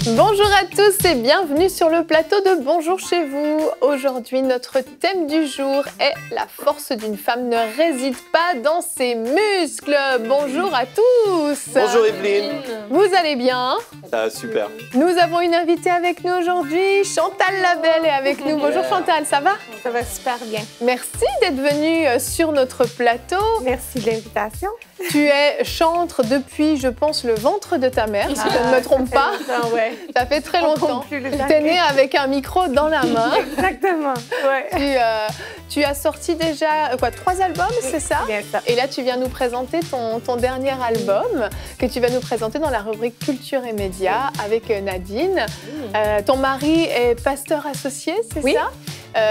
Bonjour à tous et bienvenue sur le plateau de Bonjour chez vous. Aujourd'hui, notre thème du jour est la force d'une femme ne réside pas dans ses muscles. Bonjour à tous. Bonjour Evelyne. Vous allez bien? Super. Nous avons une invitée avec nous aujourd'hui, Chantal Labelle est avec nous. Bonjour Chantal, ça va? Ça va super bien. Merci d'être venue sur notre plateau. Merci de l'invitation. Tu es chantre depuis, je pense, le ventre de ta mère, si je ne me trompe pas. Ouais. Ça fait très longtemps. Tu es née avec un micro dans la main. Exactement. Ouais. Tu as sorti déjà 3 albums, c'est ça? Bien ça. Et là, tu viens nous présenter ton dernier album que tu vas nous présenter dans la rubrique Culture et Médias avec Nadine. Ton mari est pasteur associé, c'est ça?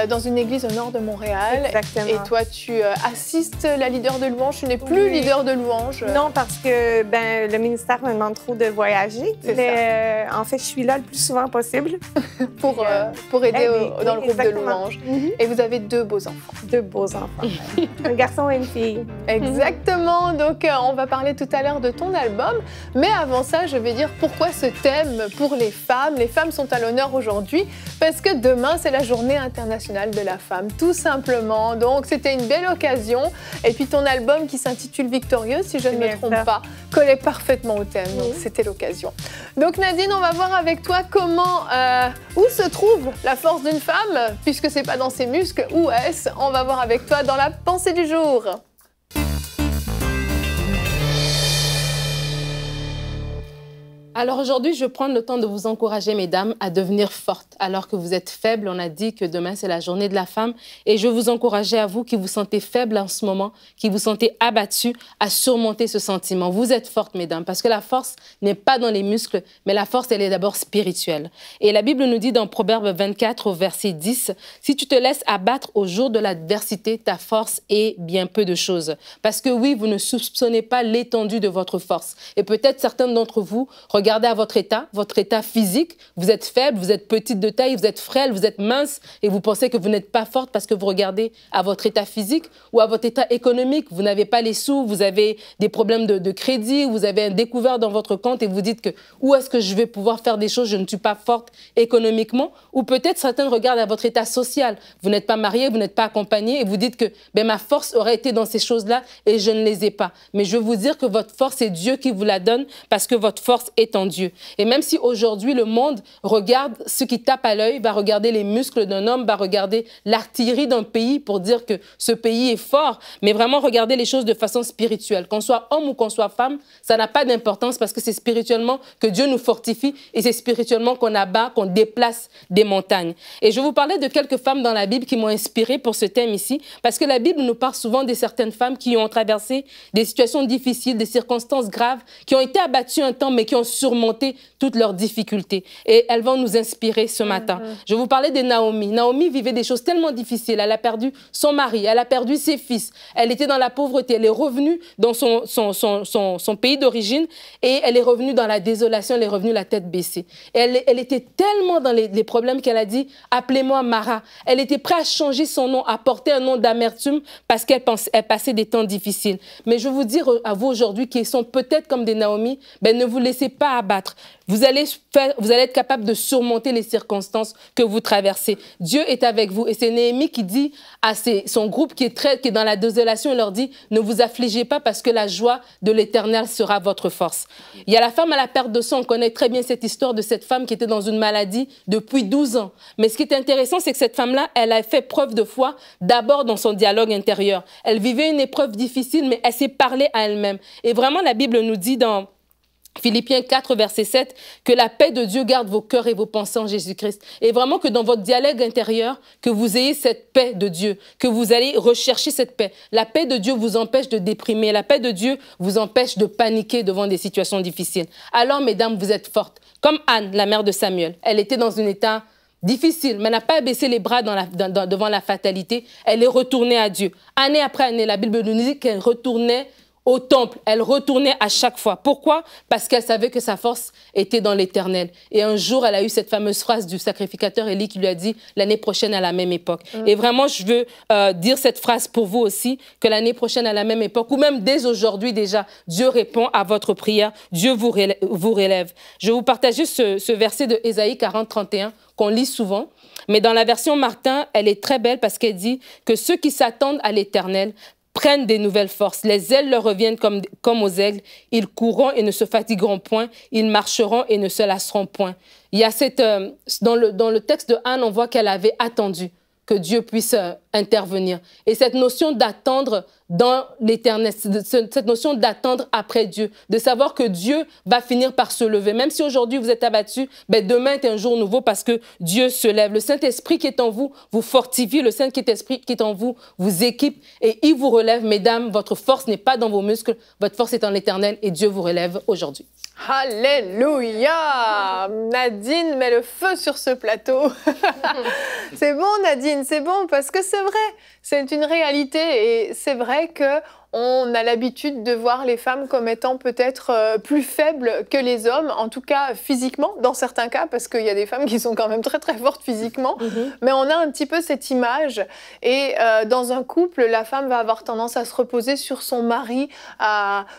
Dans une église au nord de Montréal. Exactement. Et toi, tu assistes la leader de louange. Tu n'es plus leader de louange. Non, parce que le ministère me demande trop de voyager. Mais en fait, je suis là le plus souvent possible. pour aider dans le groupe de louange. Et vous avez 2 beaux enfants. 2 beaux enfants. Un garçon et une fille. Exactement. Donc, on va parler tout à l'heure de ton album. Mais avant ça, je vais dire pourquoi ce thème pour les femmes. Les femmes sont à l'honneur aujourd'hui parce que demain, c'est la journée internationale de la femme, tout simplement. Donc, c'était une belle occasion. Et puis, ton album qui s'intitule Victorieuse, si je ne me trompe pas, collait parfaitement au thème. Donc, c'était l'occasion. Donc, Nadine, on va voir avec toi où se trouve la force d'une femme, puisque c'est pas dans ses muscles. Où est-ce? On va voir avec toi dans la pensée du jour. Alors aujourd'hui, je vais prendre le temps de vous encourager, mesdames, à devenir fortes. Alors que vous êtes faibles, on a dit que demain, c'est la journée de la femme. Et je veux vous encourager à vous qui vous sentez faibles en ce moment, qui vous sentez abattus, à surmonter ce sentiment. Vous êtes fortes, mesdames, parce que la force n'est pas dans les muscles, mais la force, elle est d'abord spirituelle. Et la Bible nous dit dans Proverbe 24, au verset 10, « Si tu te laisses abattre au jour de l'adversité, ta force est bien peu de choses. » Parce que oui, vous ne soupçonnez pas l'étendue de votre force. Et peut-être certains d'entre vous regardez à votre état physique, vous êtes faible, vous êtes petite de taille, vous êtes frêle, vous êtes mince et vous pensez que vous n'êtes pas forte parce que vous regardez à votre état physique ou à votre état économique. Vous n'avez pas les sous, vous avez des problèmes de crédit, vous avez un découvert dans votre compte et vous dites que où est-ce que je vais pouvoir faire des choses, je ne suis pas forte économiquement. Ou peut-être certains regardent à votre état social. Vous n'êtes pas marié, vous n'êtes pas accompagné et vous dites que ma force aurait été dans ces choses-là et je ne les ai pas. Mais je veux vous dire que votre force, c'est Dieu qui vous la donne parce que votre force est en Dieu. Et même si aujourd'hui le monde regarde ce qui tape à l'œil, va regarder les muscles d'un homme, va regarder l'artillerie d'un pays pour dire que ce pays est fort, mais vraiment regarder les choses de façon spirituelle. Qu'on soit homme ou qu'on soit femme, ça n'a pas d'importance parce que c'est spirituellement que Dieu nous fortifie et c'est spirituellement qu'on abat, qu'on déplace des montagnes. Et je vais vous parler de quelques femmes dans la Bible qui m'ont inspirée pour ce thème ici, parce que la Bible nous parle souvent de certaines femmes qui ont traversé des situations difficiles, des circonstances graves, qui ont été abattues un temps, mais qui ont surmonter toutes leurs difficultés. Et elles vont nous inspirer ce matin. Je vais vous parler de Naomi. Naomi vivait des choses tellement difficiles. Elle a perdu son mari, elle a perdu ses fils. Elle était dans la pauvreté. Elle est revenue dans son pays d'origine et elle est revenue dans la désolation. Elle est revenue la tête baissée. Et elle était tellement dans les problèmes qu'elle a dit « Appelez-moi Mara ». Elle était prête à changer son nom, à porter un nom d'amertume parce qu'elle passait des temps difficiles. Mais je veux vous dire à vous aujourd'hui qui sont peut-être comme des Naomi, ne vous laissez pas abattre. Vous allez être capable de surmonter les circonstances que vous traversez. Dieu est avec vous. Et c'est Néhémie qui dit à son groupe qui est dans la désolation, il leur dit « Ne vous affligez pas parce que la joie de l'Éternel sera votre force. » Il y a la femme à la perte de sang. On connaît très bien cette histoire de cette femme qui était dans une maladie depuis 12 ans. Mais ce qui est intéressant, c'est que cette femme-là, elle a fait preuve de foi d'abord dans son dialogue intérieur. Elle vivait une épreuve difficile, mais elle s'est parlé à elle-même. Et vraiment, la Bible nous dit dans Philippiens 4, verset 7, que la paix de Dieu garde vos cœurs et vos pensées en Jésus-Christ. Et vraiment que dans votre dialogue intérieur, que vous ayez cette paix de Dieu, que vous allez rechercher cette paix. La paix de Dieu vous empêche de déprimer. La paix de Dieu vous empêche de paniquer devant des situations difficiles. Alors, mesdames, vous êtes fortes. Comme Anne, la mère de Samuel. Elle était dans un état difficile, mais elle n'a pas baissé les bras devant la fatalité. Elle est retournée à Dieu. Année après année, la Bible nous dit qu'elle retournait au temple. Elle retournait à chaque fois. Pourquoi? Parce qu'elle savait que sa force était dans l'Éternel. Et un jour, elle a eu cette fameuse phrase du sacrificateur Élie qui lui a dit « l'année prochaine à la même époque ». Et vraiment, je veux dire cette phrase pour vous aussi, que l'année prochaine à la même époque, ou même dès aujourd'hui déjà, Dieu répond à votre prière, Dieu vous relève. Je vais vous partager ce verset de Ésaïe 40, 31 qu'on lit souvent. Mais dans la version Martin, elle est très belle parce qu'elle dit que ceux qui s'attendent à l'Éternel prennent des nouvelles forces. Les ailes leur reviennent comme aux aigles. Ils courront et ne se fatigueront point. Ils marcheront et ne se lasseront point. Il y a dans le texte de Anne, on voit qu'elle avait attendu que Dieu puisse intervenir. Et cette notion d'attendre dans l'éternel, cette notion d'attendre après Dieu, de savoir que Dieu va finir par se lever. Même si aujourd'hui vous êtes abattus, ben demain est un jour nouveau parce que Dieu se lève. Le Saint-Esprit qui est en vous vous fortifie, le Saint-Esprit qui est en vous vous équipe et il vous relève. Mesdames, votre force n'est pas dans vos muscles, votre force est en l'Éternel et Dieu vous relève aujourd'hui. Alléluia! Nadine met le feu sur ce plateau. C'est bon, Nadine, c'est bon, parce que c'est vrai, c'est une réalité et c'est vrai que on a l'habitude de voir les femmes comme étant peut-être plus faibles que les hommes, en tout cas physiquement, dans certains cas, parce qu'il y a des femmes qui sont quand même très très fortes physiquement, mais on a un petit peu cette image. Et dans un couple, la femme va avoir tendance à se reposer sur son mari,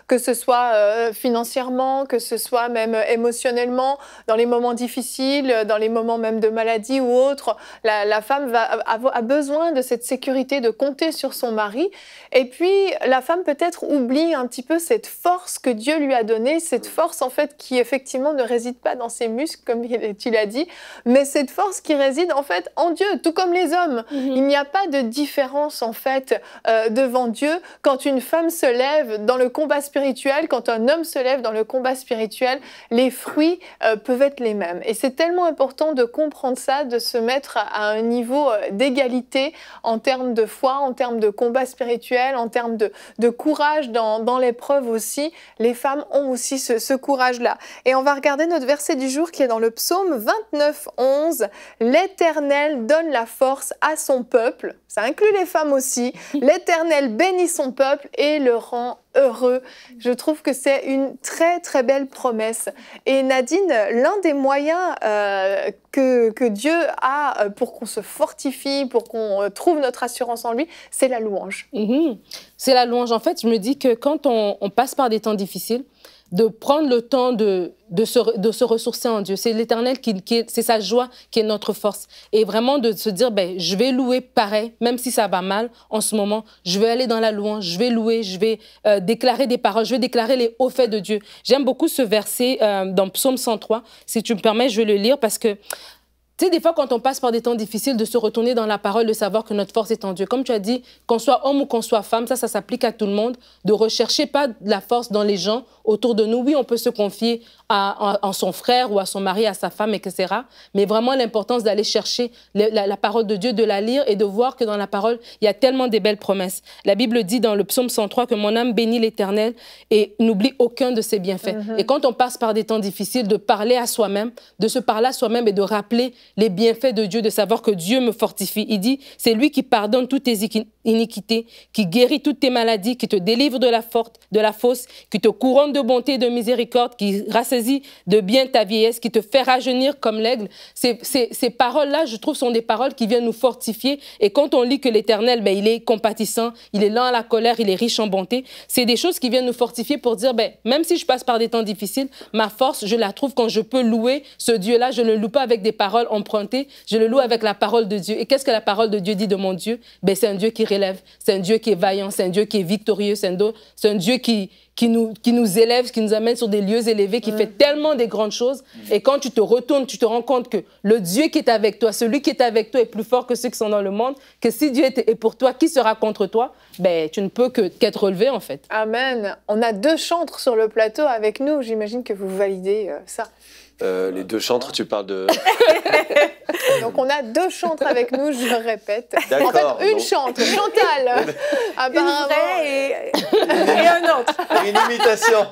que ce soit financièrement, que ce soit même émotionnellement, dans les moments difficiles, dans les moments même de maladie ou autre. La femme a besoin de cette sécurité, de compter sur son mari. Et puis, la femme peut-être oublie un petit peu cette force que Dieu lui a donnée, cette force en fait qui effectivement ne réside pas dans ses muscles, comme tu l'as dit, mais cette force qui réside en fait en Dieu, tout comme les hommes. Il n'y a pas de différence en fait devant Dieu quand une femme se lève dans le combat spirituel, quand un homme se lève dans le combat spirituel, les fruits peuvent être les mêmes. Et c'est tellement important de comprendre ça, de se mettre à un niveau d'égalité en termes de foi, en termes de combat spirituel, en termes de courage dans l'épreuve aussi. Les femmes ont aussi ce courage-là. Et on va regarder notre verset du jour qui est dans le psaume 29, 11. « L'Éternel donne la force à son peuple ». Ça inclut les femmes aussi. « L'Éternel bénit son peuple et le rend heureux ». Je trouve que c'est une très très belle promesse. Et Nadine, l'un des moyens que Dieu a pour qu'on se fortifie, pour qu'on trouve notre assurance en lui, c'est la louange. C'est la louange. En fait, je me dis que quand on passe par des temps difficiles, de prendre le temps de se ressourcer en Dieu. C'est l'Éternel, c'est sa joie qui est notre force. Et vraiment de se dire, ben, je vais louer pareil, même si ça va mal en ce moment. Je vais aller dans la louange, je vais louer, je vais déclarer des paroles, je vais déclarer les hauts faits de Dieu. J'aime beaucoup ce verset dans Psaume 103. Si tu me permets, je vais le lire parce que tu sais, des fois, quand on passe par des temps difficiles, de se retourner dans la parole, de savoir que notre force est en Dieu. Comme tu as dit, qu'on soit homme ou qu'on soit femme, ça s'applique à tout le monde. De rechercher pas la force dans les gens autour de nous. Oui, on peut se confier en son frère ou à son mari, à sa femme, etc. Mais vraiment l'importance d'aller chercher la parole de Dieu, de la lire et de voir que dans la parole, il y a tellement de belles promesses. La Bible dit dans le psaume 103 que mon âme bénit l'Éternel et n'oublie aucun de ses bienfaits. Et quand on passe par des temps difficiles, de parler à soi-même, de se parler à soi-même et de rappeler les bienfaits de Dieu, de savoir que Dieu me fortifie. Il dit, c'est lui qui pardonne toutes tes iniquités, qui guérit toutes tes maladies, qui te délivre de la fausse, qui te couronne de bonté et de miséricorde, qui rassasie de bien ta vieillesse, qui te fait rajeunir comme l'aigle. Ces paroles-là, je trouve, sont des paroles qui viennent nous fortifier. Et quand on lit que l'Éternel, ben, il est compatissant, il est lent à la colère, il est riche en bonté, c'est des choses qui viennent nous fortifier pour dire, ben, même si je passe par des temps difficiles, ma force, je la trouve quand je peux louer ce Dieu-là. Je ne le loue pas avec des paroles empruntées, je le loue avec la parole de Dieu. Et qu'est-ce que la parole de Dieu dit de mon Dieu? Ben, c'est un Dieu qui relève, c'est un Dieu qui est vaillant, c'est un Dieu qui est victorieux, c'est un Dieu qui nous élève, qui nous amène sur des lieux élevés, qui fait tellement des grandes choses. Et quand tu te retournes, tu te rends compte que le Dieu qui est avec toi, celui qui est avec toi est plus fort que ceux qui sont dans le monde, que si Dieu est pour toi, qui sera contre toi? Ben, tu ne peux qu'être relevé, en fait. Amen. On a 2 chantres sur le plateau avec nous. J'imagine que vous validez ça. Les 2 chantres, tu parles de... Donc on a 2 chantres avec nous, je le répète. En fait, une chantre, Chantal, apparemment. Une vraie et un autre. Une imitation.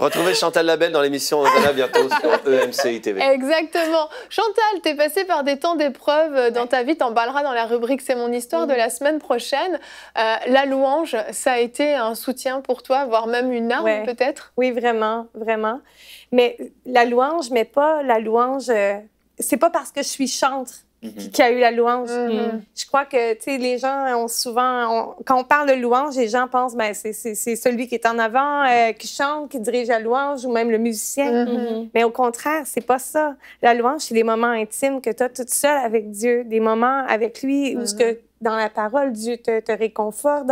Retrouvez Chantal Labelle dans l'émission Hosanna bientôt sur EMC ITV. Exactement. Chantal, tu es passée par des temps d'épreuve dans ta vie. Tu en parleras dans la rubrique C'est mon histoire de la semaine prochaine. La louange, ça a été un soutien pour toi, voire même une arme peut-être? Oui, vraiment, vraiment. Mais la louange, mais pas la louange... c'est pas parce que je suis chantre qu'il y a eu la louange. Je crois que, tu sais, les gens ont souvent... quand on parle de louange, les gens pensent, ben c'est celui qui est en avant, qui chante, qui dirige la louange, ou même le musicien. Mais au contraire, c'est pas ça. La louange, c'est des moments intimes que tu as toute seule avec Dieu, des moments avec lui où ce que, dans la parole, Dieu te réconforte.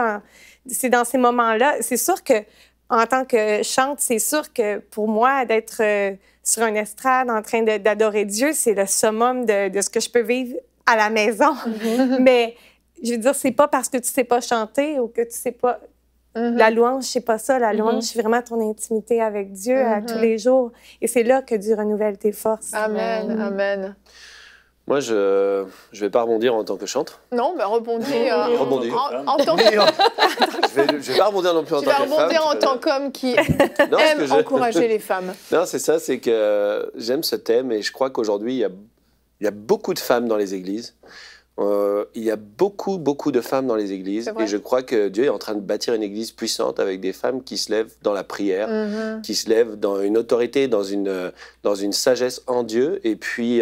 C'est dans ces moments-là. C'est sûr que, en tant que chante, c'est sûr que pour moi, d'être sur un estrade en train d'adorer Dieu, c'est le summum de ce que je peux vivre à la maison. Mais je veux dire, c'est pas parce que tu sais pas chanter ou que tu sais pas... La louange, c'est pas ça. La louange, c'est vraiment ton intimité avec Dieu à tous les jours. Et c'est là que Dieu renouvelle tes forces. Amen, amen. Moi, je vais pas rebondir en tant que chantre. Non, mais rebondir. Rebondir. En tant que... je vais pas rebondir non plus en tant que femme. Tu vas rebondir en tant qu'homme qui aime encourager les femmes. Non, c'est ça, c'est que j'aime ce thème et je crois qu'aujourd'hui, il y a beaucoup de femmes dans les églises. Il y a beaucoup de femmes dans les églises et je crois que Dieu est en train de bâtir une église puissante avec des femmes qui se lèvent dans la prière, qui se lèvent dans une autorité, dans une sagesse en Dieu. Et puis,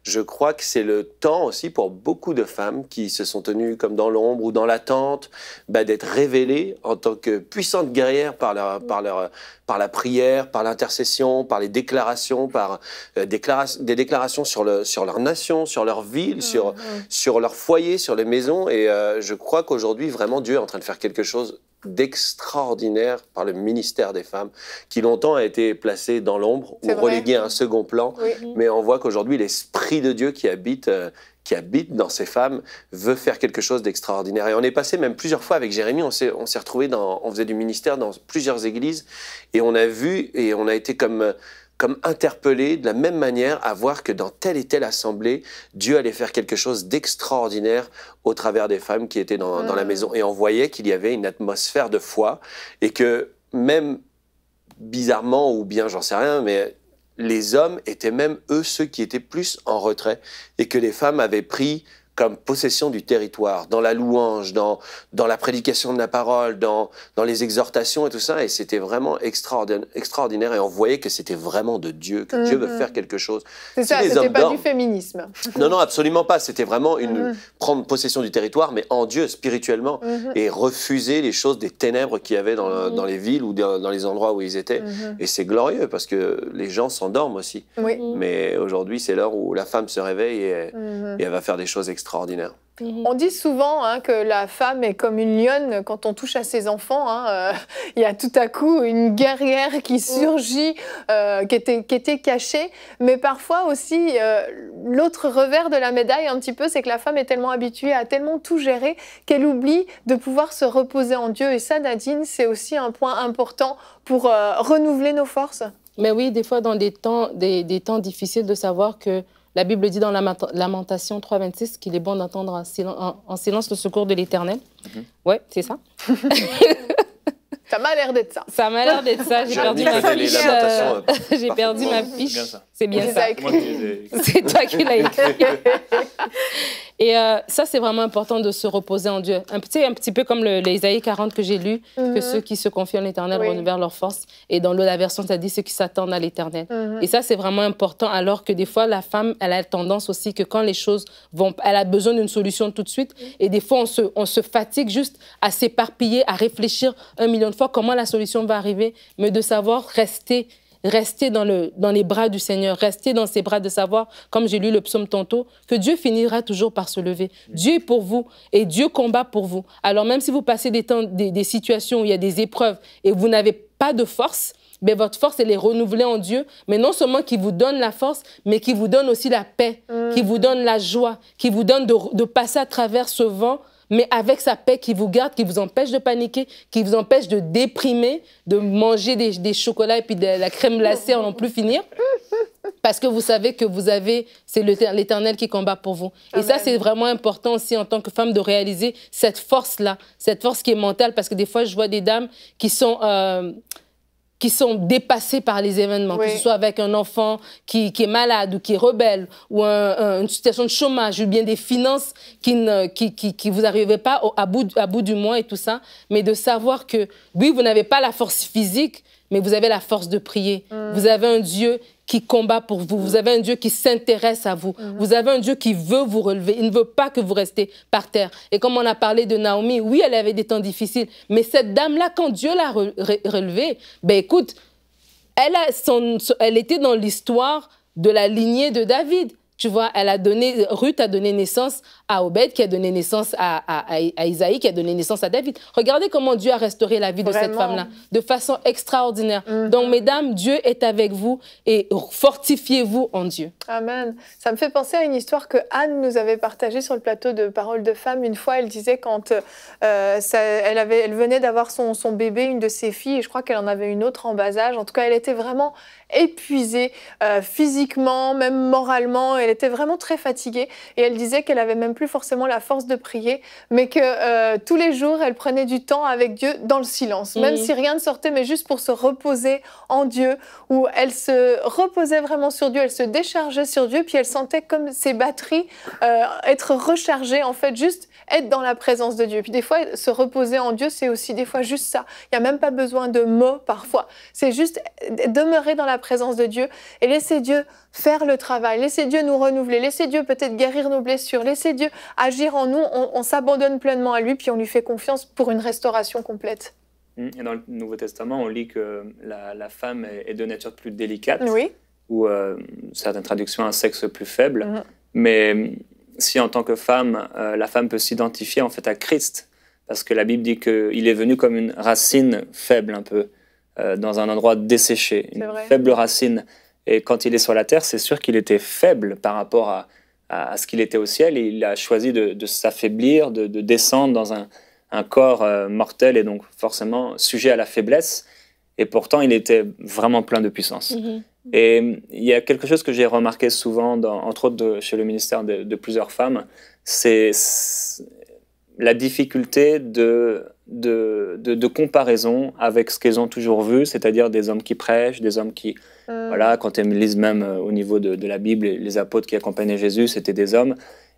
je crois que c'est le temps aussi pour beaucoup de femmes qui se sont tenues comme dans l'ombre ou dans l'attente, d'être révélées en tant que puissantes guerrières par la prière, par l'intercession, par les déclarations, par des déclarations sur leur nation, sur leur ville, sur leur foyer, sur les maisons. Et je crois qu'aujourd'hui, vraiment, Dieu est en train de faire quelque chose d'extraordinaire par le ministère des femmes, qui longtemps a été placé dans l'ombre ou relégué à un second plan. Mais on voit qu'aujourd'hui, l'Esprit de Dieu qui habite dans ces femmes veut faire quelque chose d'extraordinaire. Et on est passé même plusieurs fois avec Jérémy, on s'est retrouvés on faisait du ministère dans plusieurs églises et on a vu et on a été comme interpellé de la même manière à voir que dans telle et telle assemblée, Dieu allait faire quelque chose d'extraordinaire au travers des femmes qui étaient dans la maison. Et on voyait qu'il y avait une atmosphère de foi et que même bizarrement ou bien j'en sais rien, mais les hommes étaient même eux ceux qui étaient plus en retrait et que les femmes avaient pris comme possession du territoire, dans la louange, dans la prédication de la parole, dans les exhortations et tout ça. Et c'était vraiment extraordinaire. Et on voyait que c'était vraiment de Dieu, que Dieu veut faire quelque chose. C'est ça, c'était pas du féminisme. Non, non, absolument pas. C'était vraiment prendre possession du territoire, mais en Dieu, spirituellement, et refuser les choses des ténèbres qu'il y avait dans les villes ou dans les endroits où ils étaient. Et c'est glorieux parce que les gens s'endorment aussi. Mais aujourd'hui, c'est l'heure où la femme se réveille et elle va faire des choses extraordinaires. On dit souvent que la femme est comme une lionne quand on touche à ses enfants. Il y a tout à coup une guerrière qui surgit, qui était cachée. Mais parfois aussi, l'autre revers de la médaille, un petit peu, c'est que la femme est tellement habituée à tellement tout gérer qu'elle oublie de pouvoir se reposer en Dieu. Et ça, Nadine, c'est aussi un point important pour renouveler nos forces. Mais oui, des fois, dans des temps difficiles, de savoir que la Bible dit dans Lamentation 3,26 qu'il est bon d'entendre en silence le secours de l'Éternel. Ouais, c'est ça. Ça m'a l'air d'être ça. Ça m'a l'air d'être ça. J'ai perdu ma fiche. J'ai perdu ma fiche. C'est bien ça. C'est toi qui l'as écrit. Et ça, c'est vraiment important de se reposer en Dieu. Un petit peu comme l'Ésaïe 40 que j'ai lu, que ceux qui se confient en l'Éternel renouvellent leur force. Et dans l'autre version, ça dit ceux qui s'attendent à l'Éternel. Et ça, c'est vraiment important, alors que des fois, la femme, elle a tendance aussi que quand les choses vont... Elle a besoin d'une solution tout de suite. Et des fois, on se fatigue juste à s'éparpiller, à réfléchir 1 million de fois comment la solution va arriver, mais de savoir rester dans les bras du Seigneur, rester dans ses bras, de savoir, comme j'ai lu le psaume tantôt, que Dieu finira toujours par se lever. Dieu est pour vous et Dieu combat pour vous. Alors même si vous passez des situations où il y a des épreuves et vous n'avez pas de force, mais votre force, elle est renouvelée en Dieu, mais non seulement qui vous donne la force, mais qui vous donne aussi la paix, qui vous donne la joie, qui vous donne de passer à travers ce vent, mais avec sa paix qui vous garde, qui vous empêche de paniquer, qui vous empêche de déprimer, de manger des chocolats et puis de la crème glacée en n'en plus finir. Parce que vous savez que c'est l'Éternel qui combat pour vous. Amen. Et ça, c'est vraiment important aussi en tant que femme de réaliser cette force-là, cette force qui est mentale. Parce que des fois, je vois des dames qui sont... qui sont dépassés par les événements, que ce soit avec un enfant qui est malade ou qui est rebelle, ou une situation de chômage, ou bien des finances qui vous arrivaient pas à bout du mois et tout ça, mais de savoir que, oui, vous n'avez pas la force physique, mais vous avez la force de prier. Vous avez un Dieu qui combat pour vous. Vous avez un Dieu qui s'intéresse à vous. Vous avez un Dieu qui veut vous relever. Il ne veut pas que vous restiez par terre. Et comme on a parlé de Naomi, oui, elle avait des temps difficiles, mais cette dame-là, quand Dieu l'a relevée, ben écoute, elle était dans l'histoire de la lignée de David. Tu vois, Ruth a donné naissance à Obed, qui a donné naissance à Isaïe, qui a donné naissance à David. Regardez comment Dieu a restauré la vie de cette femme-là, de façon extraordinaire. Donc, mesdames, Dieu est avec vous et fortifiez-vous en Dieu. Amen. Ça me fait penser à une histoire que Anne nous avait partagée sur le plateau de Paroles de Femmes. Une fois, elle disait quand elle venait d'avoir son bébé, une de ses filles, et je crois qu'elle en avait une autre en bas âge. En tout cas, elle était vraiment épuisée physiquement, même moralement. Elle était vraiment très fatiguée et elle disait qu'elle avait même plus forcément la force de prier, mais que tous les jours, elle prenait du temps avec Dieu dans le silence, même si rien ne sortait, mais juste pour se reposer en Dieu, où elle se reposait vraiment sur Dieu, elle se déchargeait sur Dieu, puis elle sentait comme ses batteries être rechargées, en fait, juste être dans la présence de Dieu. Puis des fois, se reposer en Dieu, c'est aussi des fois juste ça. Il n'y a même pas besoin de mots parfois. C'est juste demeurer dans la présence de Dieu et laisser Dieu faire le travail, laisser Dieu nous renouveler, laisser Dieu peut-être guérir nos blessures, laisser Dieu agir en nous. On s'abandonne pleinement à lui, puis on lui fait confiance pour une restauration complète. Et dans le Nouveau Testament, on lit que la femme est de nature plus délicate, oui. ou certaines traductions, un sexe plus faible. Mais si en tant que femme, la femme peut s'identifier en fait à Christ, parce que la Bible dit qu'il est venu comme une racine faible un peu, dans un endroit desséché, une faible racine. Et quand il est sur la terre, c'est sûr qu'il était faible par rapport à ce qu'il était au ciel. Et il a choisi de s'affaiblir, de descendre dans un corps mortel et donc forcément sujet à la faiblesse. Et pourtant, il était vraiment plein de puissance. Et il y a quelque chose que j'ai remarqué souvent, entre autres chez le ministère de plusieurs femmes, c'est la difficulté de comparaison avec ce qu'elles ont toujours vu, c'est-à-dire des hommes qui prêchent, des hommes qui, voilà, quand elles lisent même au niveau de la Bible, les apôtres qui accompagnaient Jésus, c'était des hommes.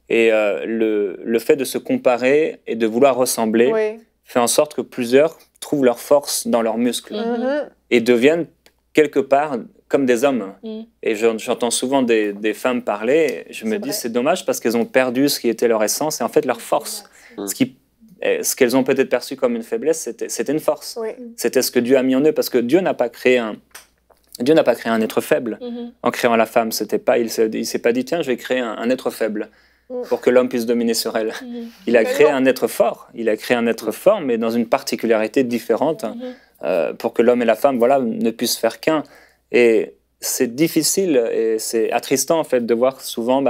Et le fait de se comparer et de vouloir ressembler fait en sorte que plusieurs trouvent leur force dans leurs muscles et deviennent quelque part comme des hommes. Et j'entends souvent des femmes parler, je me dis c'est dommage parce qu'elles ont perdu ce qui était leur essence et en fait leur force. Ce qu'elles ont peut-être perçu comme une faiblesse, c'était une force. C'était ce que Dieu a mis en eux, parce que Dieu n'a pas créé un être faible en créant la femme. Il s'est pas dit tiens, je vais créer un être faible pour que l'homme puisse dominer sur elle. Il a créé un être fort. Il a créé un être fort, mais dans une particularité différente, pour que l'homme et la femme, voilà, ne puissent faire qu'un. Et c'est difficile et c'est attristant en fait de voir souvent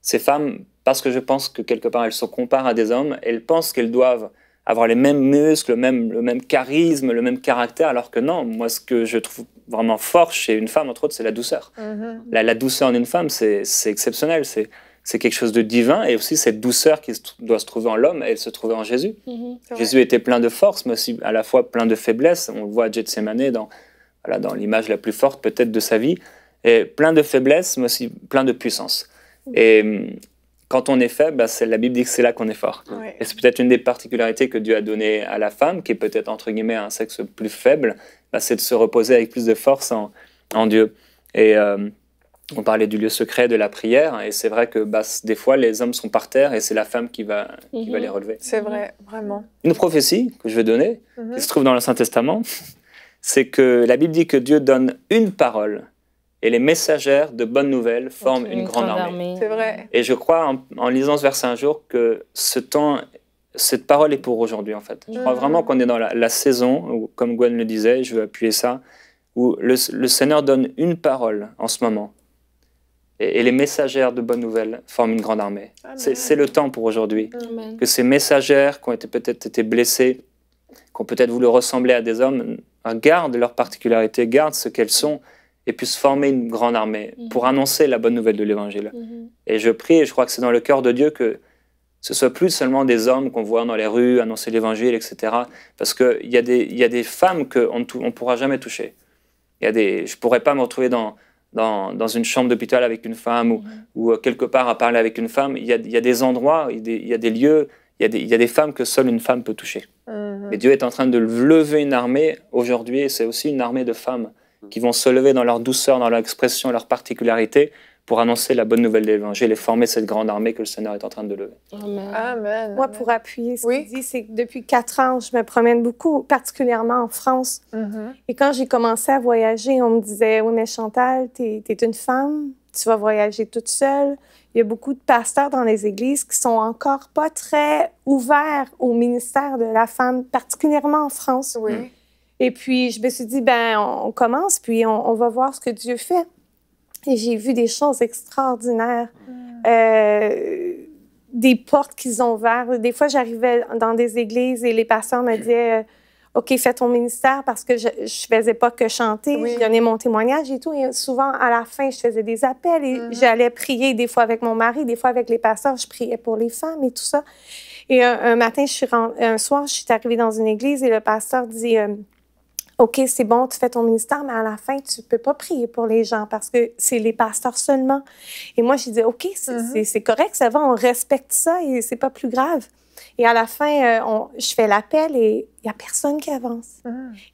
ces femmes, parce que je pense que quelque part elles se comparent à des hommes, elles pensent qu'elles doivent avoir les mêmes muscles, le même charisme, le même caractère, alors que non. Moi, ce que je trouve vraiment fort chez une femme, entre autres, c'est la douceur. La douceur d'une femme, c'est exceptionnel, c'est quelque chose de divin, et aussi cette douceur qui doit se trouver en l'homme, elle se trouvait en Jésus. Jésus était plein de force, mais aussi à la fois plein de faiblesse. On le voit à Gethsémanée dans l'image la plus forte peut-être de sa vie, et plein de faiblesse, mais aussi plein de puissance. Et quand on est faible, la Bible dit que c'est là qu'on est fort. Et c'est peut-être une des particularités que Dieu a données à la femme, qui est peut-être entre guillemets un sexe plus faible, c'est de se reposer avec plus de force en Dieu. Et on parlait du lieu secret, de la prière, et c'est vrai que des fois les hommes sont par terre et c'est la femme qui va les relever. C'est vrai, vraiment. Une prophétie que je vais donner, qui se trouve dans l'Ancien Testament, c'est que la Bible dit que Dieu donne une parole et les messagères de bonnes nouvelles forment une grande armée. C'est vrai. Et je crois, en lisant ce verset un jour, que cette parole est pour aujourd'hui, en fait. Je crois vraiment qu'on est dans la saison, où, comme Gwen le disait, je veux appuyer ça, où le Seigneur donne une parole en ce moment. Et les messagères de bonnes nouvelles forment une grande armée. C'est le temps pour aujourd'hui. Que ces messagères qui ont peut-être été blessées, qui ont peut-être voulu ressembler à des hommes, gardent leurs particularités, gardent ce qu'elles sont, et puissent former une grande armée pour annoncer la bonne nouvelle de l'Évangile. Et je prie, et je crois que c'est dans le cœur de Dieu que ce ne soit plus seulement des hommes qu'on voit dans les rues annoncer l'Évangile, etc. Parce qu'il y a des femmes qu'on ne pourra jamais toucher. je pourrais pas me retrouver dans une chambre d'hôpital avec une femme ou quelque part à parler avec une femme. Il y a des endroits, il y a des lieux, il y a des femmes que seule une femme peut toucher. Mais Dieu est en train de lever une armée aujourd'hui, et c'est aussi une armée de femmes qui vont se lever dans leur douceur, dans leur expression, leur particularité, pour annoncer la bonne nouvelle de l'Évangile et former cette grande armée que le Seigneur est en train de lever. Amen. Moi, pour appuyer ce qu'il dit, c'est que depuis 4 ans, je me promène beaucoup, particulièrement en France. Et quand j'ai commencé à voyager, on me disait « Oui, mais Chantal, t'es une femme, tu vas voyager toute seule. » Il y a beaucoup de pasteurs dans les églises qui sont encore pas très ouverts au ministère de la femme, particulièrement en France. Et puis, je me suis dit, on commence, puis on va voir ce que Dieu fait. Et j'ai vu des choses extraordinaires, des portes qu'ils ont ouvertes. Des fois, j'arrivais dans des églises et les pasteurs me disaient OK, fais ton ministère, parce que je ne faisais pas que chanter, je donnais mon témoignage et tout. Et souvent, à la fin, je faisais des appels et j'allais prier des fois avec mon mari, des fois avec les pasteurs, je priais pour les femmes et tout ça. Et un soir, je suis arrivée dans une église et le pasteur dit OK, c'est bon, tu fais ton ministère, mais à la fin, tu ne peux pas prier pour les gens parce que c'est les pasteurs seulement. Et moi, j'ai dit, OK, c'est correct, ça va, on respecte ça et c'est pas plus grave. Et à la fin, je fais l'appel et il n'y a personne qui avance.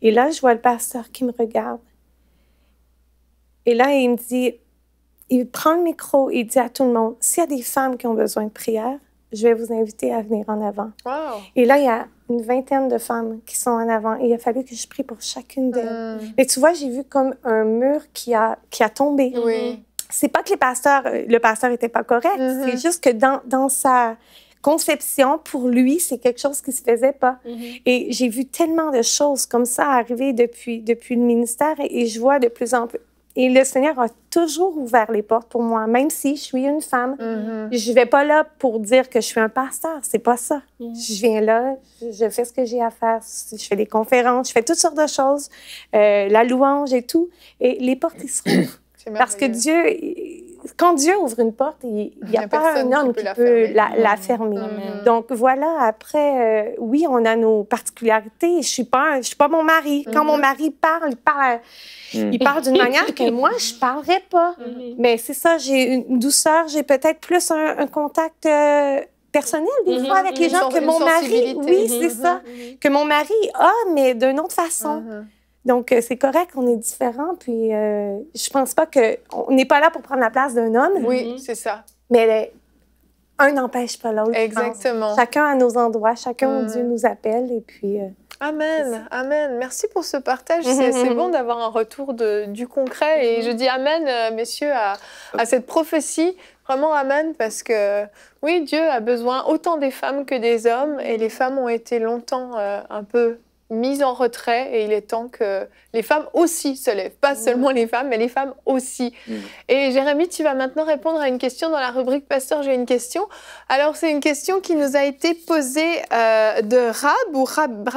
Et là, je vois le pasteur qui me regarde. Et là, il me dit, il prend le micro et il dit à tout le monde, s'il y a des femmes qui ont besoin de prière, je vais vous inviter à venir en avant. Wow. Et là, il y a une vingtaine de femmes qui sont en avant. Et il a fallu que je prie pour chacune d'elles. Et tu vois, j'ai vu comme un mur qui a tombé. C'est pas que le pasteur était pas correct. C'est juste que dans sa conception, pour lui, c'est quelque chose qui se faisait pas. Et j'ai vu tellement de choses comme ça arriver depuis le ministère et je vois de plus en plus. Et le Seigneur a toujours ouvert les portes pour moi, même si je suis une femme. Je ne vais pas là pour dire que je suis un pasteur, c'est pas ça. Je viens là, je fais ce que j'ai à faire, je fais des conférences, je fais toutes sortes de choses, la louange et tout. Et les portes, ils se rouvrent. Parce que Dieu, quand Dieu ouvre une porte, il n'y a pas un homme qui peut la fermer. Donc voilà, après, oui, on a nos particularités. Je suis pas mon mari. Quand mon mari parle, il parle d'une manière que moi, je ne parlerais pas. Mais c'est ça, j'ai une douceur, j'ai peut-être plus un contact personnel des fois avec les gens que mon mari, c'est ça, que mon mari a, mais d'une autre façon. Donc, c'est correct, on est différents, puis je pense pas qu'on n'est pas là pour prendre la place d'un homme. Oui, c'est ça. Mais un n'empêche pas l'autre. Exactement. Chacun à nos endroits, chacun où Dieu nous appelle, et puis... Amen, amen. Merci pour ce partage. C'est bon d'avoir un retour du concret. Et je dis amen, messieurs, à cette prophétie. Vraiment amen, parce que oui, Dieu a besoin autant des femmes que des hommes. Et les femmes ont été longtemps un peu mises en retrait. Et il est temps que les femmes aussi se lèvent. Pas seulement les femmes, mais les femmes aussi. Et Jérémie, tu vas maintenant répondre à une question dans la rubrique « Pasteur, j'ai une question ». Alors, c'est une question qui nous a été posée de Rab, ou Rab,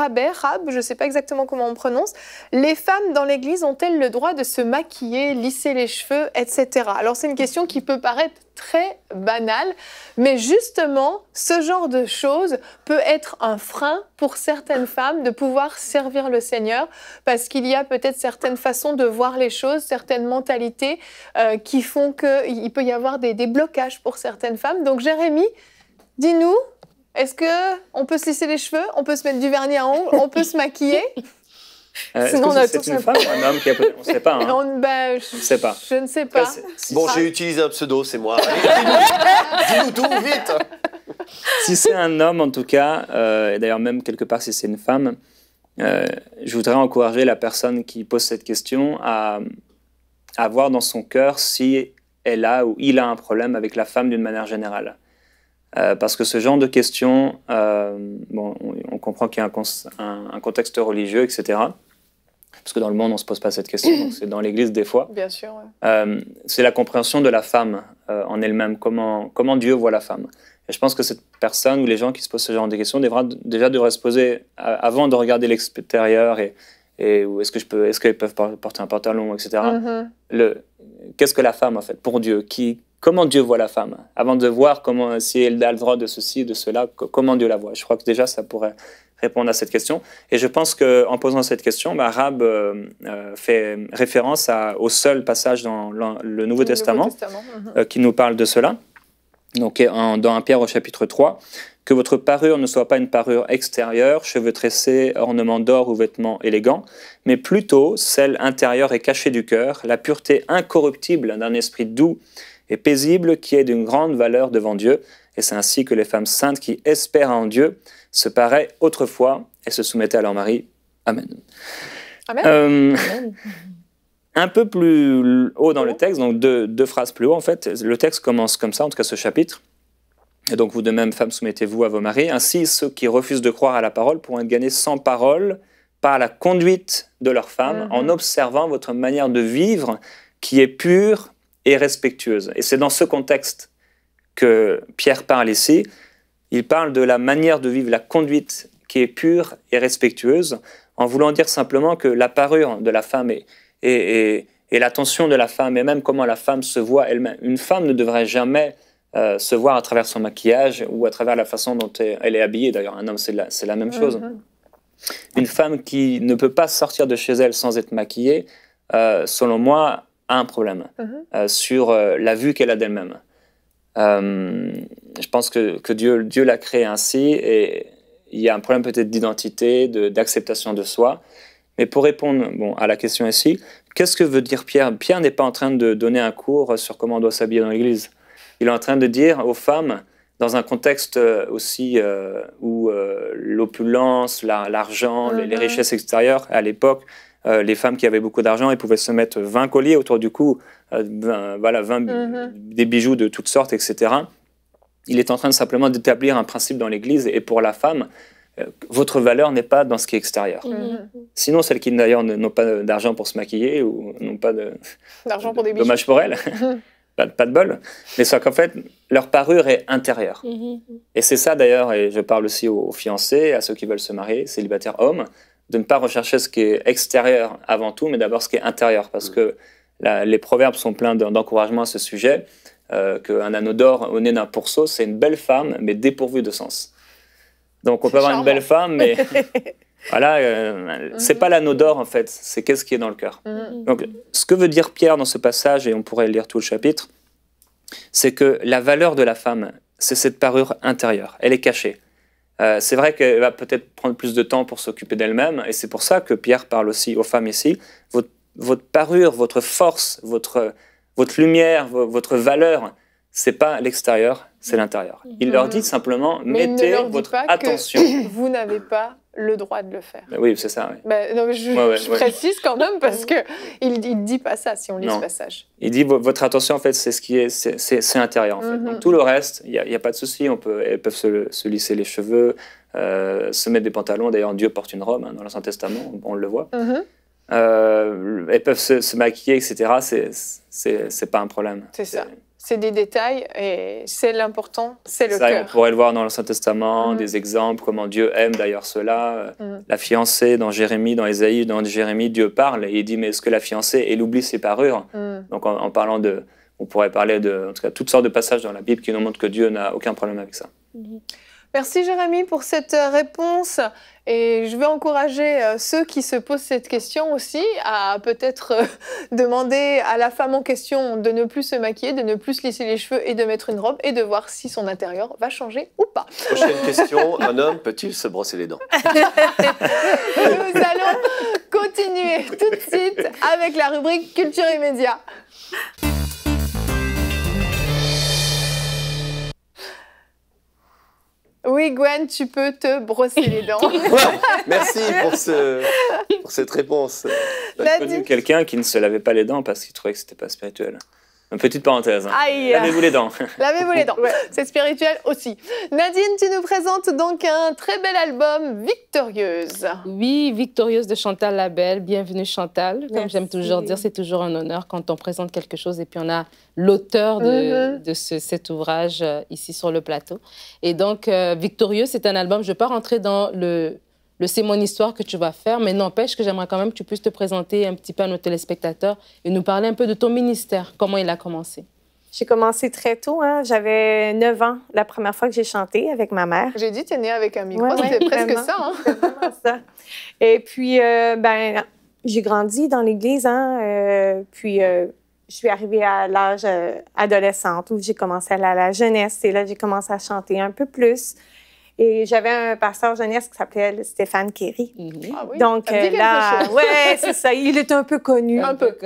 je ne sais pas exactement comment on prononce. Les femmes dans l'Église ont-elles le droit de se maquiller, lisser les cheveux, etc. Alors, c'est une question qui peut paraître très banale, mais justement, ce genre de choses peut être un frein pour certaines femmes de pouvoir servir le Seigneur, parce qu'il y a peut-être certaines façons de voir les choses, certaines mentalités qui font qu'il peut y avoir des blocages pour certaines femmes. Donc Jérémie, dis-nous, est-ce qu'on peut se lisser les cheveux, on peut se mettre du vernis à ongles, on peut se maquiller? Sinon, c'est une femme ou un homme qui a... On ne sait pas. Hein. Je ne sais pas. Je ne sais pas. Bon, j'ai utilisé un pseudo, c'est moi. Dis-nous tout, vite. Si c'est un homme, en tout cas, et d'ailleurs même quelque part si c'est une femme, je voudrais encourager la personne qui pose cette question à voir dans son cœur si elle a ou il a un problème avec la femme d'une manière générale. Parce que ce genre de questions, on comprend qu'il y a un contexte religieux, etc. Parce que dans le monde, on ne se pose pas cette question, donc c'est dans l'Église des fois. Bien sûr. C'est la compréhension de la femme en elle-même, comment Dieu voit la femme. Et je pense que cette personne ou les gens qui se posent ce genre de questions devraient se poser, avant de regarder l'extérieur et est-ce qu'elles peuvent porter un pantalon, etc. Qu'est-ce que la femme, en fait, pour Dieu? Comment Dieu voit la femme? Avant de voir si elle a le droit de ceci, de cela, comment Dieu la voit. Je crois que déjà, ça pourrait répondre à cette question. Et je pense qu'en posant cette question, Rab fait référence au seul passage dans le Nouveau Testament qui nous parle de cela. Donc, dans 1 Pierre au chapitre 3, que votre parure ne soit pas une parure extérieure, cheveux tressés, ornements d'or ou vêtements élégants, mais plutôt celle intérieure et cachée du cœur, la pureté incorruptible d'un esprit doux et paisible qui est d'une grande valeur devant Dieu. Et c'est ainsi que les femmes saintes qui espèrent en Dieu se paraient autrefois et se soumettaient à leur mari. Amen. Amen. Un peu plus haut dans le texte, donc deux phrases plus haut, en fait, le texte commence comme ça, en tout cas ce chapitre. Et donc vous de même, femmes, soumettez-vous à vos maris. Ainsi, ceux qui refusent de croire à la parole pourront être gagnés sans parole par la conduite de leur femme, en observant votre manière de vivre qui est pure et respectueuse. Et c'est dans ce contexte que Pierre parle ici. Il parle de la manière de vivre, la conduite qui est pure et respectueuse, en voulant dire simplement que la parure de la femme et l'attention de la femme, et même comment la femme se voit elle-même. Une femme ne devrait jamais se voir à travers son maquillage ou à travers la façon dont elle est habillée. D'ailleurs, un homme, c'est la même chose. Une femme qui ne peut pas sortir de chez elle sans être maquillée, selon moi, a un problème sur la vue qu'elle a d'elle-même. Je pense que Dieu l'a créée ainsi, et il y a un problème peut-être d'identité, d'acceptation de soi. Mais pour répondre à la question ici, qu'est-ce que veut dire Pierre? Pierre n'est pas en train de donner un cours sur comment on doit s'habiller dans l'Église. Il est en train de dire aux femmes, dans un contexte aussi où l'opulence, l'argent, les richesses extérieures, à l'époque, les femmes qui avaient beaucoup d'argent, elles pouvaient se mettre 20 colliers autour du cou, 20 des bijoux de toutes sortes, etc. Il est en train simplement d'établir un principe dans l'Église, et pour la femme, votre valeur n'est pas dans ce qui est extérieur. Sinon, celles qui d'ailleurs n'ont pas d'argent pour se maquiller ou n'ont pas d'argent pour des bijoux. Dommage pour elles. Pas de bol, mais c'est qu'en fait, leur parure est intérieure. Et c'est ça d'ailleurs, et je parle aussi aux fiancés, à ceux qui veulent se marier, célibataires hommes, de ne pas rechercher ce qui est extérieur avant tout, mais d'abord ce qui est intérieur, parce que les proverbes sont pleins d'encouragement à ce sujet, qu'un anneau d'or au nez d'un pourceau, c'est une belle femme, mais dépourvue de sens. Donc on peut avoir une belle femme, mais voilà, c'est pas l'anneau d'or en fait, c'est qu'est-ce qui est dans le cœur. Donc ce que veut dire Pierre dans ce passage, et on pourrait lire tout le chapitre, c'est que la valeur de la femme, c'est cette parure intérieure, elle est cachée. C'est vrai qu'elle va peut-être prendre plus de temps pour s'occuper d'elle-même, et c'est pour ça que Pierre parle aussi aux femmes ici. Votre parure, votre force, votre lumière, votre valeur, c'est pas l'extérieur, c'est l'intérieur. Il leur dit simplement, mettez votre attention. Vous n'avez pas le droit de le faire. Oui, c'est ça. Oui. Non, mais je précise quand même, parce qu'il ne dit pas ça si on lit ce passage. Il dit votre attention, en fait, c'est ce qui est, c'est intérieur. En fait. Donc, tout le reste, il n'y a pas de souci. Elles peuvent se lisser les cheveux, se mettre des pantalons. D'ailleurs, Dieu porte une robe dans l'Ancien Testament, on le voit. Elles peuvent se maquiller, etc. C'est pas un problème. C'est ça. C'est des détails, et c'est l'important, c'est le cœur. On pourrait le voir dans l'Ancien Testament, des exemples, comment Dieu aime d'ailleurs cela. La fiancée, dans Jérémie, dans Ésaïe, dans Jérémie, Dieu parle, et il dit, mais est-ce que la fiancée, elle oublie ses parures? Donc en parlant on pourrait parler en tout cas, toutes sortes de passages dans la Bible qui nous montrent que Dieu n'a aucun problème avec ça. Merci Jérémie pour cette réponse, et je vais encourager ceux qui se posent cette question aussi à peut-être demander à la femme en question de ne plus se maquiller, de ne plus se lisser les cheveux et de mettre une robe, et de voir si son intérieur va changer ou pas. Prochaine question, un homme peut-il se brosser les dents? Nous allons continuer tout de suite avec la rubrique Culture et Médias. Oui, Gwen, tu peux te brosser les dents. Merci pour cette réponse. J'ai connu quelqu'un qui ne se lavait pas les dents parce qu'il trouvait que c'était pas spirituel. Une petite parenthèse. Lavez-vous les dents. Lavez-vous les dents. C'est spirituel aussi. Nadine, tu nous présentes donc un très bel album, Victorieuse. Oui, Victorieuse de Chantal Labelle. Bienvenue Chantal. Comme j'aime toujours dire, c'est toujours un honneur quand on présente quelque chose et puis on a l'auteur de cet ouvrage ici sur le plateau. Et donc, Victorieuse, c'est un album, je ne vais pas rentrer dans le c'est mon histoire que tu vas faire, mais n'empêche que j'aimerais quand même que tu puisses te présenter un petit peu à nos téléspectateurs et nous parler un peu de ton ministère, comment il a commencé. J'ai commencé très tôt. Hein. J'avais 9 ans la première fois que j'ai chanté avec ma mère. J'ai dit, tu es née avec un micro, Ouais, c'était presque vraiment. ça. Hein? C'est vraiment ça. Et puis, j'ai grandi dans l'Église. Hein, puis, je suis arrivée à l'âge adolescente où j'ai commencé à aller à la jeunesse. Et là, j'ai commencé à chanter un peu plus. Et j'avais un pasteur jeunesse qui s'appelait Stéphane Kéry. Ah oui, Donc là, ouais, c'est ça. Il est un peu connu. Un peu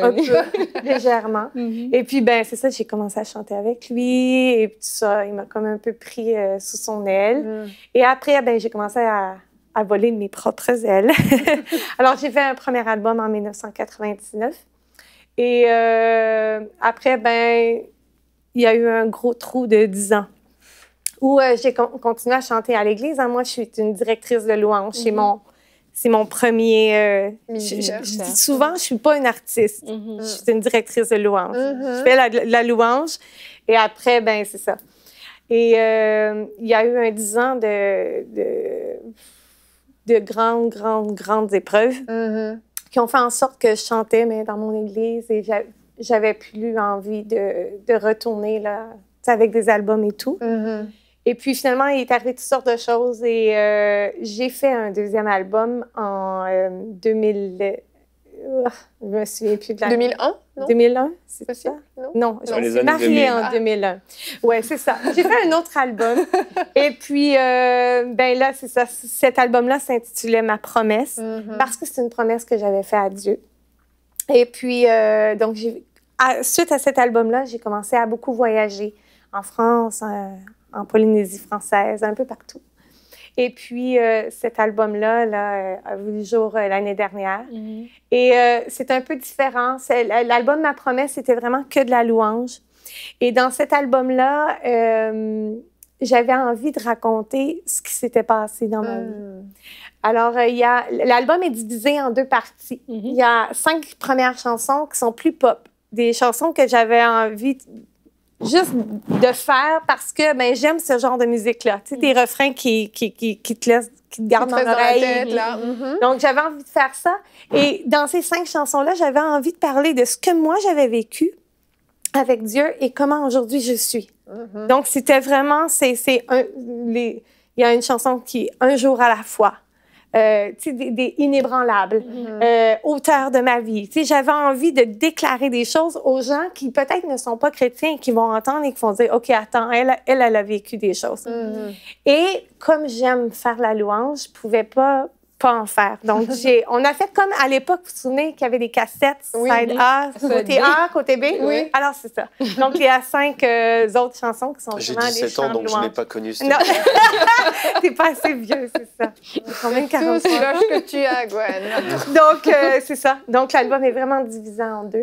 légèrement. Et puis, c'est ça, j'ai commencé à chanter avec lui. Et tout ça, il m'a comme un peu pris sous son aile. Et après, j'ai commencé à voler de mes propres ailes. Alors, j'ai fait un premier album en 1999. Et après, il y a eu un gros trou de 10 ans où j'ai continué à chanter à l'église. Hein. Moi, je suis une directrice de louange. C'est mon premier... je dis souvent, je ne suis pas une artiste. Je suis une directrice de louange. Je fais la louange. Et après, c'est ça. Et il y a eu 10 ans de grandes épreuves qui ont fait en sorte que je chantais mais dans mon église et j'avais plus envie de retourner là, avec des albums et tout. Et puis, finalement, il est arrivé toutes sortes de choses et j'ai fait un deuxième album en 2000... je me souviens plus de l'année. 2001, non? 2001, c'est ça? Non, Dans les je suis années mariée 2000. en 2001. Oui, c'est ça. J'ai fait un autre album. Et puis, là, c'est ça. Cet album-là s'intitulait « Ma promesse » parce que c'est une promesse que j'avais faite à Dieu. Et puis, donc, suite à cet album-là, j'ai commencé à beaucoup voyager en France, en Polynésie française, un peu partout. Et puis, cet album-là a vu le jour l'année dernière. Et c'est un peu différent. L'album Ma promesse, c'était vraiment que de la louange. Et dans cet album-là, j'avais envie de raconter ce qui s'était passé dans ma vie. Alors, l'album est divisé en 2 parties. Il y a 5 premières chansons qui sont plus pop. Des chansons que j'avais envie juste de faire parce que j'aime ce genre de musique-là. Tu sais, des refrains qui te laissent, qui te gardent dans l'oreille. Donc, j'avais envie de faire ça. Et dans ces 5 chansons-là, j'avais envie de parler de ce que moi, j'avais vécu avec Dieu et comment aujourd'hui je suis. Donc, c'était vraiment... Il y a une chanson qui est « Un jour à la fois ». Tu sais, des inébranlables, auteur de ma vie. Tu sais, j'avais envie de déclarer des choses aux gens qui peut-être ne sont pas chrétiens et qui vont entendre et qui vont dire, OK, attends, elle a vécu des choses. Et comme j'aime faire la louange, je pouvais pas en faire. Donc, on a fait comme à l'époque, vous vous souvenez qu'il y avait des cassettes, side A, côté A, côté B? Oui. Alors, c'est ça. Donc, il y a 5 autres chansons qui sont vraiment des chants de louange. J'ai 17 ans, donc je n'ai pas connu ce Non, t'es pas assez vieux, c'est ça. Quand même 40 Tout l'âge que tu as, Gwen. Donc, c'est ça. Donc, l'album est vraiment divisé en 2.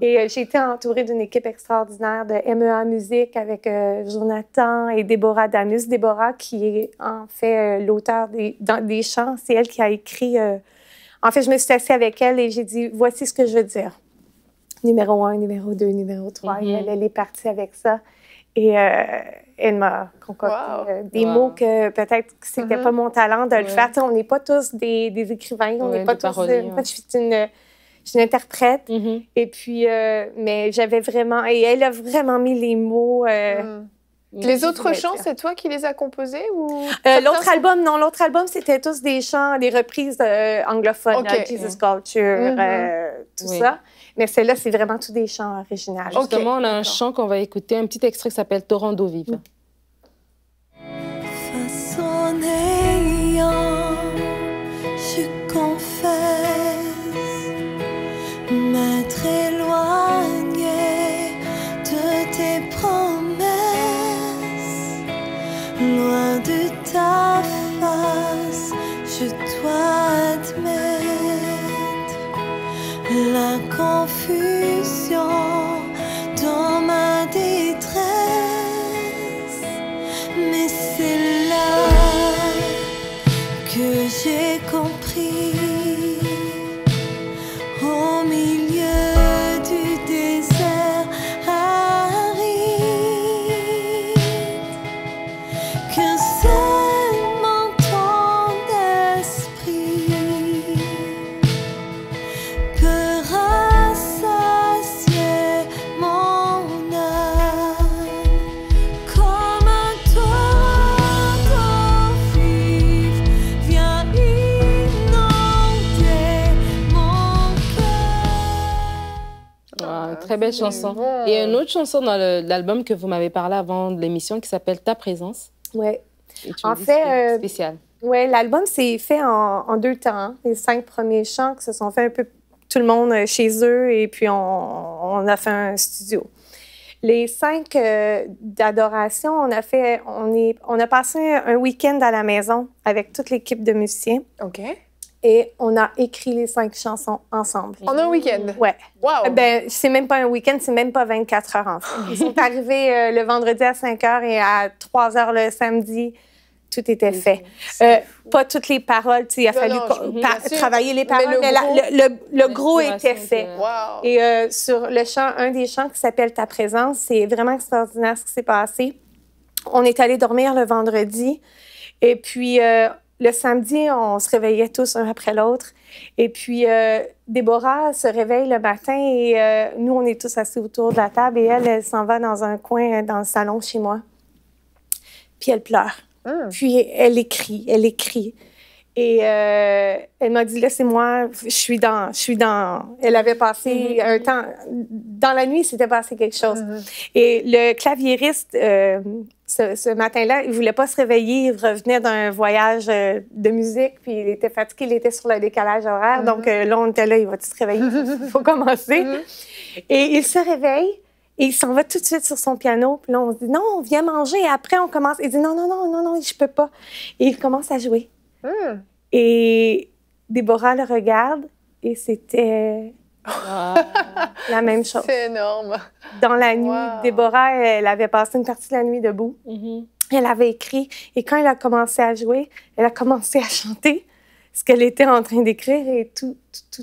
Et j'ai été entourée d'une équipe extraordinaire de MEA Musique avec Jonathan et Déborah Damus. Déborah, qui est en fait l'auteur des chants, c'est elle qui a écrit... En fait, je me suis assise avec elle et j'ai dit, voici ce que je veux dire. Numéro 1, numéro 2, numéro 3. Et elle est partie avec ça. Et elle m'a concocté des mots que peut-être que c'était pas mon talent de le faire. T'sais, on n'est pas tous des écrivains, on n'est pas tous... Moi, je suis une interprète. Et puis, mais j'avais vraiment... Et elle a vraiment mis les mots... Les autres chants, c'est toi qui les as composés ou l'autre album, c'était tous des chants, des reprises anglophones, Jesus Culture, tout ça. Mais celle-là, c'est vraiment tous des chants originaux. Justement, on a un chant qu'on va écouter, un petit extrait qui s'appelle Torrent d'eau vive. Je confesse m'être éloigné de tes promesses. Loin de ta face, je dois admettre la confusion dans ma détresse. Mais c'est là que j'ai compris, au milieu du désert aride, que seulement toi Très belle chanson. Et il y a une autre chanson dans l'album que vous m'avez parlé avant de l'émission qui s'appelle Ta présence. Oui. En fait, spécial. Oui, l'album s'est fait en 2 temps. Hein. Les 5 premiers chants qui se sont faits un peu tout le monde chez eux et puis on a fait un studio. Les 5 d'adoration, on a passé un week-end à la maison avec toute l'équipe de musiciens. OK. Et on a écrit les 5 chansons ensemble. En un week-end? Oui. Wow! Ben, c'est même pas un week-end, c'est même pas 24 heures en fait. Ils sont arrivés le vendredi à 5 heures et à 3 heures le samedi, tout était fait. Pas toutes les paroles, il a fallu travailler les paroles, mais le gros était fait. Wow. Et sur le chant, un des chants qui s'appelle Ta présence, c'est vraiment extraordinaire ce qui s'est passé. On est allé dormir le vendredi et puis le samedi, on se réveillait tous un après l'autre. Et puis Déborah se réveille le matin et nous, on est tous assis autour de la table et elle s'en va dans un coin dans le salon chez moi. Puis elle pleure. Puis elle écrit. Et elle m'a dit, laissez-moi, je suis dans... Elle avait passé un temps... Dans la nuit, il s'était passé quelque chose. Et le claviériste, ce matin-là, il ne voulait pas se réveiller. Il revenait d'un voyage de musique, puis il était fatigué, il était sur le décalage horaire. Donc là, on était là, il va-tu se réveiller? Il faut commencer. Et il se réveille. Et il s'en va tout de suite sur son piano. Puis là, on se dit, non, on vient manger. Et après, on commence. Il dit, non, je peux pas. Et il commence à jouer. Et Déborah le regarde et c'était la même chose. C'est énorme. Dans la nuit, Déborah, elle avait passé une partie de la nuit debout. Elle avait écrit. Et quand elle a commencé à jouer, elle a commencé à chanter ce qu'elle était en train d'écrire et tout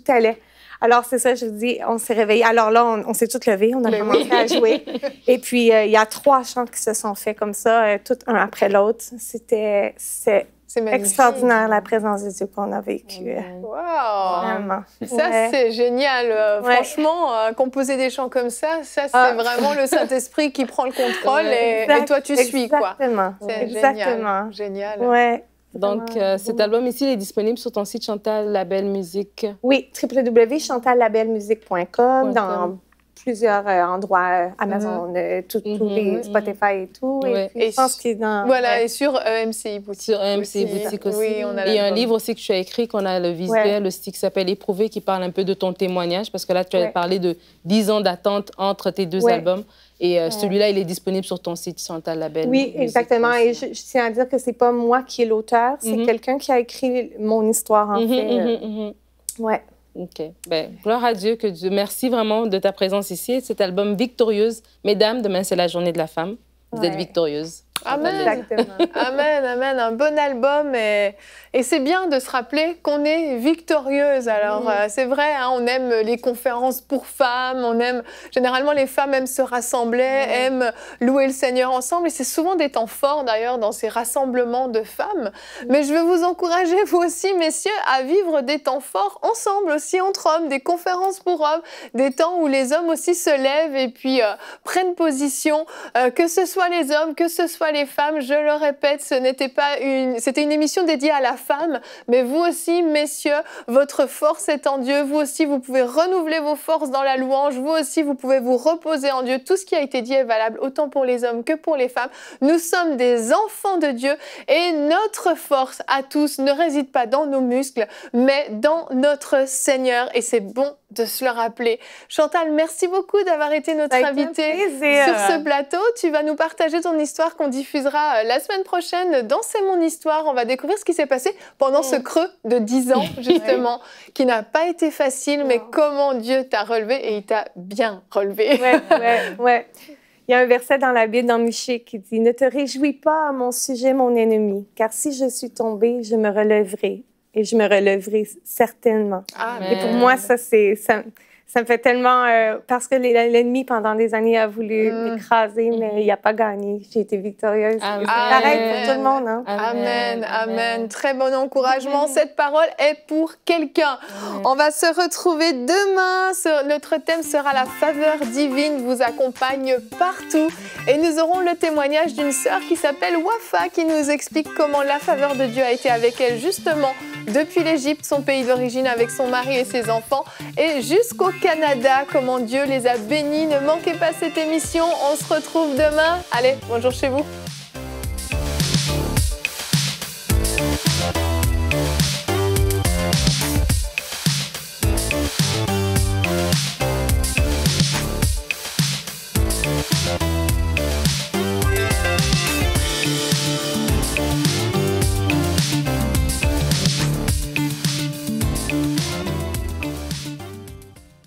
allait. Alors, c'est ça, je vous dis, on s'est réveillés. Alors là, on s'est tous levés, on a commencé à jouer. Et puis, il y a 3 chants qui se sont faits comme ça, tout un après l'autre. C'est extraordinaire, la présence de Dieu qu'on a vécue. Wow! Vraiment. Ça, c'est génial. Franchement, composer des chants comme ça, c'est vraiment le Saint-Esprit qui prend le contrôle et toi, tu suis, quoi. Exactement. C'est génial. Ouais. Donc, cet album ici, il est disponible sur ton site Chantal Labelle Musique. Oui, www.chantallabellemusique.com, dans plusieurs endroits, Amazon, tous les Spotify et tout. Ouais. Et puis, je pense qu'il est dans... Voilà, et sur EMCI Boutique. Sur EMCI Boutique aussi. Oui, on a il y a un livre aussi que tu as écrit, qu'on a le visuel, aussi, qui s'appelle Éprouver, qui parle un peu de ton témoignage, parce que là, tu as parlé de 10 ans d'attente entre tes 2 albums. Et celui-là, il est disponible sur ton site Chantal Labelle. Oui, exactement. Et je tiens à dire que c'est pas moi qui est l'auteur, c'est quelqu'un qui a écrit mon histoire, en fait. Ouais. OK. Ben, gloire à Dieu, que Dieu. Merci vraiment de ta présence ici. Et cet album Victorieuse. Mesdames, demain, c'est la journée de la femme. Vous êtes victorieuses. Amen. Exactement. Amen, amen. Un bon album. Et c'est bien de se rappeler qu'on est victorieuse. Alors, c'est vrai, hein, on aime les conférences pour femmes. Généralement, les femmes aiment se rassembler, aiment louer le Seigneur ensemble. Et c'est souvent des temps forts, d'ailleurs, dans ces rassemblements de femmes. Mais je veux vous encourager, vous aussi, messieurs, à vivre des temps forts ensemble aussi, entre hommes, des conférences pour hommes, des temps où les hommes aussi se lèvent et puis prennent position, que ce soit les hommes, que ce soit les femmes. Je le répète, c'était une émission dédiée à la femme, mais vous aussi, messieurs, votre force est en Dieu. Vous aussi, vous pouvez renouveler vos forces dans la louange. Vous aussi, vous pouvez vous reposer en Dieu. Tout ce qui a été dit est valable autant pour les hommes que pour les femmes. Nous sommes des enfants de Dieu et notre force à tous ne réside pas dans nos muscles, mais dans notre Seigneur. Et c'est bon de se le rappeler. Chantal, merci beaucoup d'avoir été notre invitée sur ce plateau. Tu vas nous partager ton histoire qu'on diffusera la semaine prochaine dans C'est mon histoire. On va découvrir ce qui s'est passé pendant ce creux de 10 ans, justement, qui n'a pas été facile, mais comment Dieu t'a relevé et il t'a bien relevé. Ouais. Il y a un verset dans la Bible, dans Michée, qui dit « Ne te réjouis pas à mon sujet, mon ennemi, car si je suis tombée, je me relèverai. Et je me relèverai certainement. » Et pour moi, ça me fait tellement... parce que l'ennemi, pendant des années, a voulu m'écraser, mais il n'a pas gagné. J'ai été victorieuse. C'est pareil pour tout le monde. Hein? Amen, amen. Très bon encouragement. Cette parole est pour quelqu'un. On va se retrouver demain. Notre thème sera la faveur divine vous accompagne partout. Et nous aurons le témoignage d'une sœur qui s'appelle Wafa, qui nous explique comment la faveur de Dieu a été avec elle, justement, depuis l'Égypte, son pays d'origine, avec son mari et ses enfants, et jusqu'au Canada, comment Dieu les a bénis. Ne manquez pas cette émission, on se retrouve demain. Allez, bonjour chez vous.